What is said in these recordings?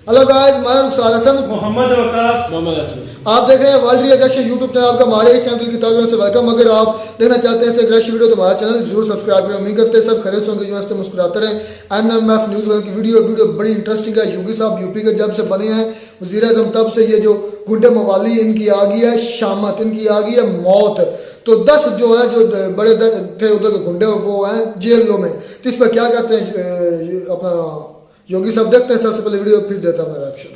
Hello guys, मैं रुखसार हसन, मोहम्मद वकास, आप देख रहे हैं वर्ल्ड रिएक्शन यूट्यूब चैनल। आपका हमारे इस चैनल की ताकत से वेलकम। अगर आप देखना चाहते हैं इस रिएक्शन वीडियो तो हमारा चैनल जरूर सब्सक्राइब करें। उम्मीद करते हैं सब खरीद होंगे, यूएस से मुस्कुराते रहें। एनएमएफ न्यूज़ की वीडियो बड़ी इंटरेस्टिंग है। योगी साहब यूपी के जब से बने हैं वज़ीर-ए-आज़म, तब से ये जो गुंडे मवाली इनकी आ गई है शामत, इनकी आ गई है मौत। तो 10 जो है जो बड़े थे उधर के गुंडे वो हैं जेलों में। तो इस पर क्या कहते हैं अपना योगी साहब, देखते हैं सबसे पहले वीडियो, फिर देता मैं रिएक्शन।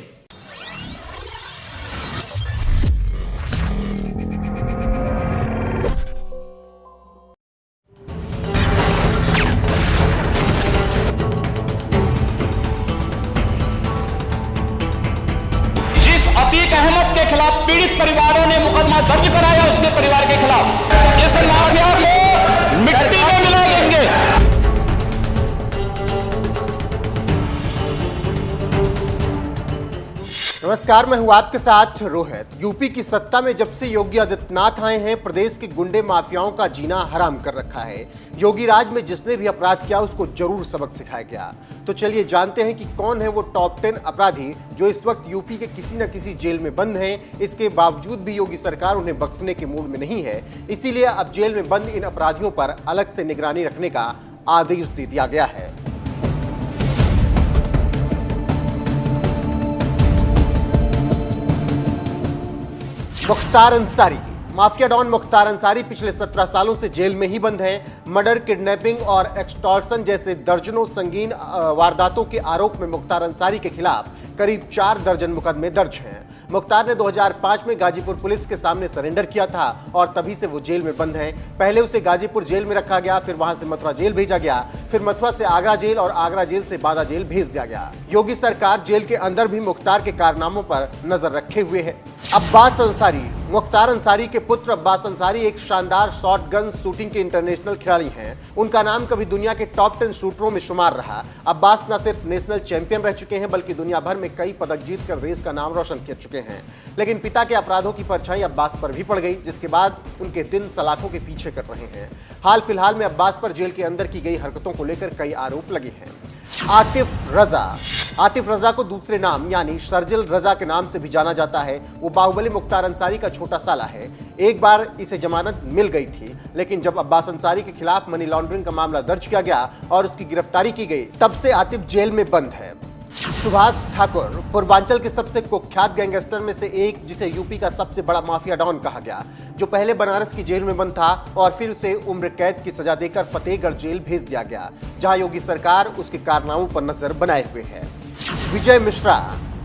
अतीक अहमद के खिलाफ पीड़ित परिवारों ने मुकदमा दर्ज कराया, उसके परिवार के खिलाफ इस माफिया को मिट्टी में मिला देंगे। नमस्कार, मैं हूं आपके साथ रोहित। यूपी की सत्ता में जब से योगी आदित्यनाथ आए हैं, प्रदेश के गुंडे माफियाओं का जीना हराम कर रखा है। योगी राज में जिसने भी अपराध किया उसको जरूर सबक सिखाया गया। तो चलिए जानते हैं कि कौन है वो टॉप 10 अपराधी जो इस वक्त यूपी के किसी न किसी जेल में बंद हैं। इसके बावजूद भी योगी सरकार उन्हें बख्शने के मूड में नहीं है, इसीलिए अब जेल में बंद इन अपराधियों पर अलग से निगरानी रखने का आदेश दे दिया गया है। मुख्तार अंसारी, माफिया डॉन मुख्तार अंसारी पिछले 17 सालों से जेल में ही बंद हैं। मर्डर, किडनैपिंग और एक्सटॉर्शन जैसे दर्जनों संगीन वारदातों के आरोप में मुख्तार अंसारी के खिलाफ करीब 4 दर्जन मुकदमे दर्ज हैं। मुख्तार ने 2005 में गाजीपुर पुलिस के सामने सरेंडर किया था और तभी से वो जेल में बंद हैं। पहले उसे गाजीपुर जेल में रखा गया, फिर वहां से मथुरा जेल भेजा गया, फिर मथुरा से आगरा जेल और आगरा जेल से बांदा जेल भेज दिया गया। योगी सरकार जेल के अंदर भी मुख्तार के कारनामों पर नजर रखे हुए है। अब्बास अंसारी, मुख्तार अंसारी के पुत्र अब्बास अंसारी एक शानदार शॉटगन शूटिंग के इंटरनेशनल खिलाड़ी हैं। उनका नाम कभी दुनिया के टॉप 10 शूटरों में शुमार रहा। अब्बास न सिर्फ नेशनल चैंपियन रह चुके हैं बल्कि दुनिया भर में कई पदक जीत कर देश का नाम रोशन कर चुके हैं। लेकिन पिता के अपराधों की परछाई अब्बास पर भी पड़ गई, जिसके बाद उनके दिन सलाखों के पीछे कट रहे हैं। हाल फिलहाल में अब्बास पर जेल के अंदर की गई हरकतों को लेकर कई आरोप लगे हैं। आतिफ रजा, आतिफ रजा को दूसरे नाम यानी शर्जिल रजा के नाम से भी जाना जाता है। वो बाहुबली मुख्तार अंसारी का छोटा साला है। एक बार इसे जमानत मिल गई थी, लेकिन जब अब्बास अंसारी के खिलाफ मनी लॉन्ड्रिंग का मामला दर्ज किया गया और उसकी गिरफ्तारी की गई, तब से आतिफ जेल में बंद है। सुभाष ठाकुर, पूर्वांचल के सबसे कुख्यात गैंगस्टर में से एक, जिसे यूपी का सबसे बड़ा माफिया डॉन कहा गया, जो पहले बनारस की जेल में बंद था और फिर उसे उम्र कैद की सजा देकर फतेहगढ़ जेल भेज दिया गया, जहां योगी सरकार उसके कारनामों पर नजर बनाए हुए है। विजय मिश्रा,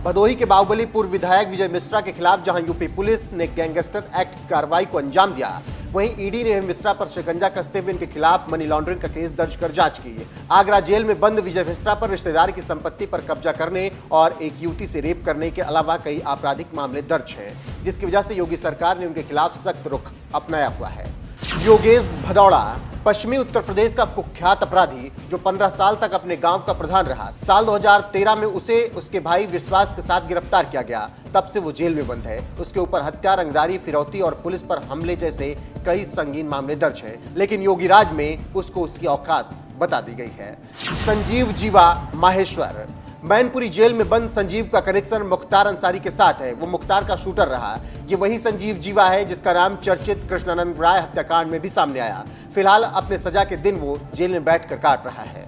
भदोही के बाहुबली पूर्व विधायक विजय मिश्रा के खिलाफ जहां यूपी पुलिस ने गैंगस्टर एक्ट की कार्रवाई को अंजाम दिया, वहीं ईडी ने मिश्रा पर शिकंजा कसते हुए इनके खिलाफ मनी लॉन्ड्रिंग का केस दर्ज कर जांच की। आगरा जेल में बंद विजय मिश्रा पर रिश्तेदार की संपत्ति पर कब्जा करने और एक युवती से रेप करने के अलावा कई आपराधिक मामले दर्ज हैं, जिसकी वजह से योगी सरकार ने उनके खिलाफ सख्त रुख अपनाया हुआ है। योगेश भदौड़ा, पश्चिमी उत्तर प्रदेश का कुख्यात अपराधी जो 15 साल तक अपने गांव का प्रधान रहा। साल 2013 में उसे उसके भाई विश्वास के साथ गिरफ्तार किया गया, तब से वो जेल में बंद है। उसके ऊपर हत्या, रंगदारी, फिरौती और पुलिस पर हमले जैसे कई संगीन मामले दर्ज हैं, लेकिन योगी राज में उसको उसकी औकात बता दी गई है। संजीव जीवा माहेश्वर, मैनपुरी जेल में बंद संजीव का कनेक्शन मुख्तार अंसारी के साथ है। वो मुख्तार का शूटर रहा। ये वही संजीव जीवा है जिसका नाम चर्चित कृष्णानंद राय हत्याकांड में भी सामने आया। फिलहाल अपने सजा के दिन वो जेल में बैठकर काट रहा है।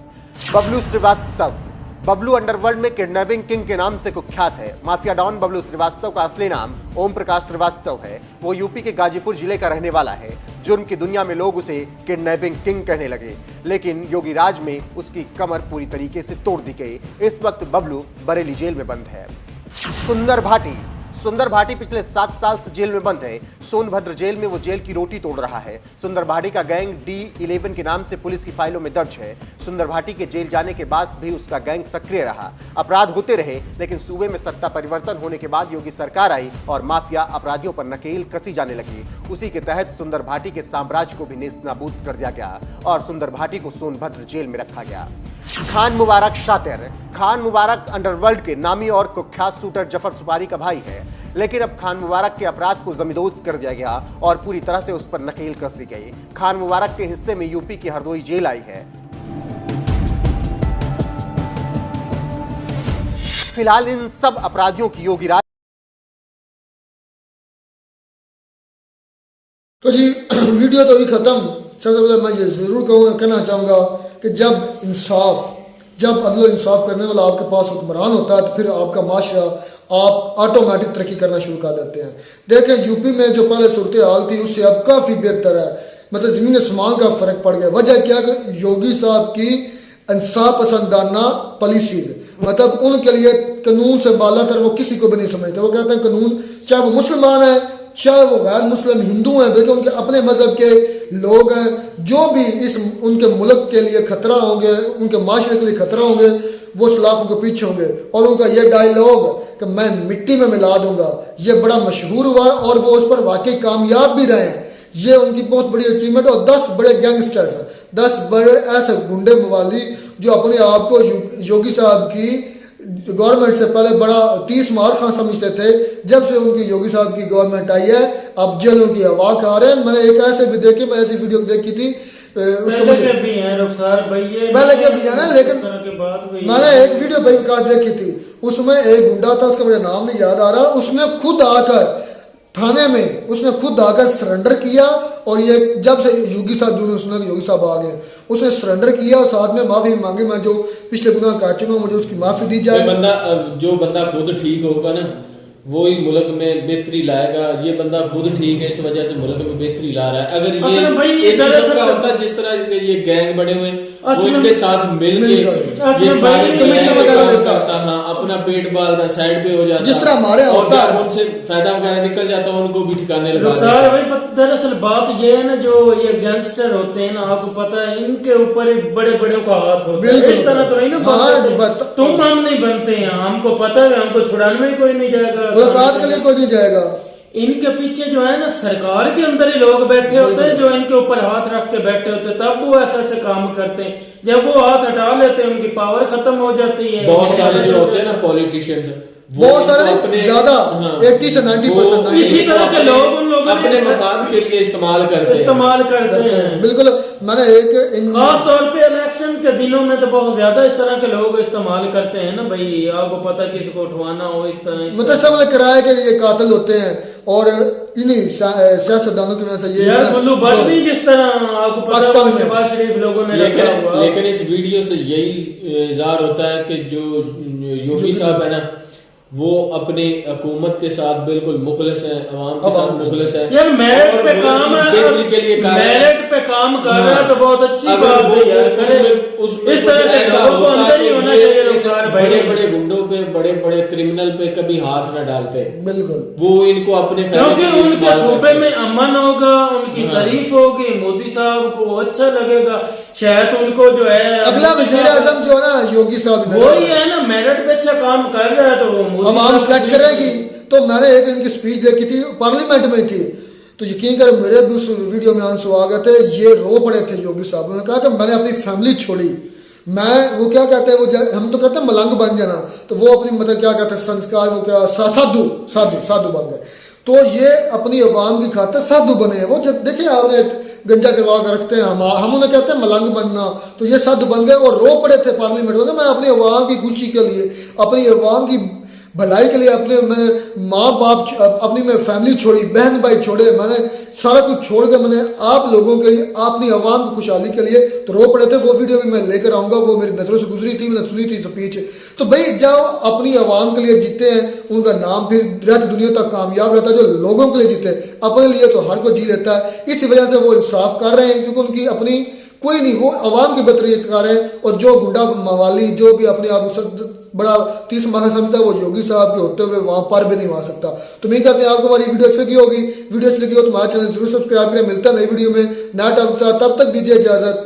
बबलू श्रीवास्तव, बबलू अंडरवर्ल्ड में किडनैपिंग किंग के नाम से कुख्यात है। माफिया डॉन बबलू श्रीवास्तव का असली नाम ओम प्रकाश श्रीवास्तव है। वो यूपी के गाजीपुर जिले का रहने वाला है। जुर्म की दुनिया में लोग उसे किडनैपिंग किंग कहने लगे, लेकिन योगी राज में उसकी कमर पूरी तरीके से तोड़ दी गई। इस वक्त बबलू बरेली जेल में बंद है। सुंदर भाटी, सुंदर भाटी पिछले 7 साल से जेल में बंद है। सोनभद्र जेल में वो जेल की रोटी तोड़ रहा है। सुंदर भाटी का गैंग D11 के नाम से पुलिस की फाइलों में दर्ज है। सुंदर भाटी के जेल जाने के बाद भी उसका गैंग सक्रिय रहा। अपराध होते रहे, लेकिन सूबे में सत्ता परिवर्तन होने के बाद योगी सरकार आई और माफिया अपराधियों पर नकेल कसी जाने लगी। उसी के तहत सुंदर भाटी के साम्राज्य को भी नेस्तनाबूद कर दिया गया और सुंदर भाटी को सोनभद्र जेल में रखा गया। खान मुबारक शातिर, खान मुबारक अंडरवर्ल्ड के नामी और कुख्यात शूटर जफर सुपारी का भाई है, लेकिन अब खान मुबारक के अपराध को जमींदोज कर दिया गया और पूरी तरह से उस पर नकेल कस दी गई। खान मुबारक के हिस्से में यूपी की हरदोई जेल आई है। फिलहाल इन सब अपराधियों की योगी राज तो जी वीडियो तो ही खत्म। सबसे पहले मैं ये जरूर कहना चाहूँगा कि जब अदलो इंसाफ करने वाला आपके पास हुक्मरान होता है तो फिर आपका माशरा आप ऑटोमेटिक तरक्की करना शुरू कर देते हैं। देखें यूपी में जो पहले सूरत हाल थी उससे अब काफ़ी बेहतर है, मतलब ज़मीन आसमान का फ़र्क पड़ गया। वजह क्या कि योगी साहब की इंसाफ पसंदाना पॉलिसी, मतलब उनके लिए कानून से बालातर वो किसी को भी नहीं समझते। वो कहते हैं कानून चाहे वो मुसलमान है चाहे वो गैर मुस्लिम हिंदू हैं, बल्कि उनके अपने मजहब के लोग हैं, जो भी इस उनके मुल्क के लिए खतरा होंगे, उनके माशरे के लिए खतरा होंगे, वो सलाखों के पीछे होंगे। और उनका ये डायलॉग कि मैं मिट्टी में मिला दूंगा, ये बड़ा मशहूर हुआ और वो उस पर वाकई कामयाब भी रहे। ये उनकी बहुत बड़ी अचीवमेंट। और 10 बड़े गैंगस्टर्स, 10 बड़े ऐसे गुंडे मवाली जो अपने आप को योगी साहब की गवर्नमेंट से पहले बड़ा 30 मार खां समझते थे, जब से उनकी योगी साहब की गवर्नमेंट आई है अब जेलों की हवा खा रहे हैं। मैंने एक ऐसे भी देखी, मैं ऐसी वीडियो देखी थी पहले के भी हैं रुखसार भाई, ये पहले के भी है ना, लेकिन मैंने एक वीडियो भाई का देखी थी, उसमें एक गुंडा था, उसका मुझे नाम नहीं याद आ रहा, उसने खुद आकर थाने में उसने खुद आकर सरेंडर किया। और ये जब से योगी साहब जो सुना कि योगी साहब आ गए, उसने सरेंडर किया और साथ में माफी मांगी, मैं जो पिछले गुनाह कर चुका हूं मुझे उसकी माफी दी जाए। जो बंदा खुद ठीक होगा ना वो ही मुल्क में बेहतरी लाएगा। ये बंदा खुद ठीक है, इस वजह से मुल्क में बेहतरी ला रहा है। अगर ये सबका होता जिस तरह ये गैंग बने हुए वो इनके साथ मिल के ये सारे कमीशन वगैरह लेता हाँ, अपना पेट बालता साइड पे हो जाता, जिस तरह हमारे होता है, उनसे फायदा वगैरह निकल जाता, उनको भी ठिकाने लगा। रुखसार भाई दरअसल बात ये है ना, जो ये गैंगस्टर होते हैं ना, आपको पता है इनके ऊपर बड़े बड़े का हाथ होता है। इस तरह तो नहीं ना तुम हम नहीं बनते हैं, हमको पता है, हमको छुड़ाने में कोई नहीं जाएगा, मुलाकात के लिए कोई नहीं जाएगा। इनके पीछे जो है ना सरकार के अंदर ही लोग बैठे होते हैं जो इनके ऊपर हाथ रख के बैठे होते हैं, तब वो ऐसे ऐसे काम करते हैं। जब वो हाथ हटा लेते हैं उनकी पावर खत्म हो जाती है। बहुत सारे जो होते हैं ना पॉलिटिशियंस, बहुत सारे ज्यादा 80 से 90% इसी तरह के लोग उन लोगों अपने मफाद के लिए इस्तेमाल करते हैं। बिल्कुल। मैंने एक खास तौर पे इलेक्शन के दिनों में तो बहुत ज्यादा इस तरह के लोग इस्तेमाल करते हैं ना भाई, आपको पता किसी को उठवाना हो इस तरह मतलब सब किराए के ये कातिल होते हैं और इन्हीं सियासतदानों की वजह से ये यार कुल्लू बदमी जिस तरह आपको पता है शहबाज शरीफ लोगों ने लेकिन इस वीडियो से यही इज़हार होता है कि जो योगी साहब है ना वो अपनी हुकूमत के साथ बिल्कुल मुखलिस है, अवाम के साथ मुखलिस है। यार मेरिट पे काम के लिए मेरिट पे काम कर रहा है तो बहुत अच्छी बात है यार, करे इस तरह के लोगों को अंदर ही होना चाहिए। बड़े बड़े गुंडों पे, बड़े बड़े क्रिमिनल पे कभी हाथ न डालते, बिल्कुल वो इनको अपने क्योंकि उनके सूबे में अमन होगा, उनकी तारीफ होगी, मोदी साहब को अच्छा लगेगा, शायद उनको जो है अगला वज़ीर आज़म जो है ना योगी साहब वही है ना, मेरिट पे अच्छा काम कर रहा है तो अवाम सेलेक्ट करेगी। तो मैंने एक इनकी स्पीच देखी थी, पार्लियामेंट में थी, तो यकीन कर मेरे भी उस वीडियो में आंसू आ गए थे, ये रो पड़े थे योगी साहब ने। कहा कि मैंने अपनी फैमिली छोड़ी, मैं वो क्या कहते हैं वो हम तो कहते हैं मलंग बन जाना, तो वो अपनी मतलब क्या कहते हैं संस्कार वो क्या साधु बन गए। तो ये अपनी अवाम की खातिर साधु बने हैं। वो जब देखिए आपने गंजा करवा कर रखते हैं, हम उन्हें कहते हैं मलंग बनना, तो ये साधु बन गए और रो पड़े थे पार्लियामेंट में। मैं अपनी अवाम की खुशी के लिए, अपनी अवाम की भलाई के लिए अपने मैंने माँ बाप अपनी मैं फैमिली छोड़ी, बहन भाई छोड़े, मैंने सारा कुछ छोड़ के मैंने आप लोगों के लिए, अपनी आवाम की खुशहाली के लिए तो रो पड़े थे। वो वीडियो भी मैं लेकर आऊँगा, वो मेरी नजरों से गुजरी थी, मैंने सुनी थी स्पीच। तो भाई जब अपनी आवाम के लिए जीते हैं उनका नाम फिर रहती दुनिया तक कामयाब रहता है। जो लोगों के लिए जीते अपने लिए तो हर कोई जी लेता है। इसी वजह से वो इंसाफ कर रहे हैं, क्योंकि उनकी अपनी कोई नहीं, वो आवाम की बेहतरी कर रहे हैं। और जो गुंडा मवाली जो भी अपने आप को बड़ा 30 माह समझता है, वो योगी साहब के होते हुए वहां पर भी नहीं आ सकता। तो मैं कहते हैं आपको हमारी वीडियो अच्छी लगी होगी, वीडियो अच्छी लगी हो तो हमारा चैनल जरूर सब्सक्राइब करें। मिलता है नई वीडियो में नया टॉपिक के साथ, तब तक दीजिए इजाजत।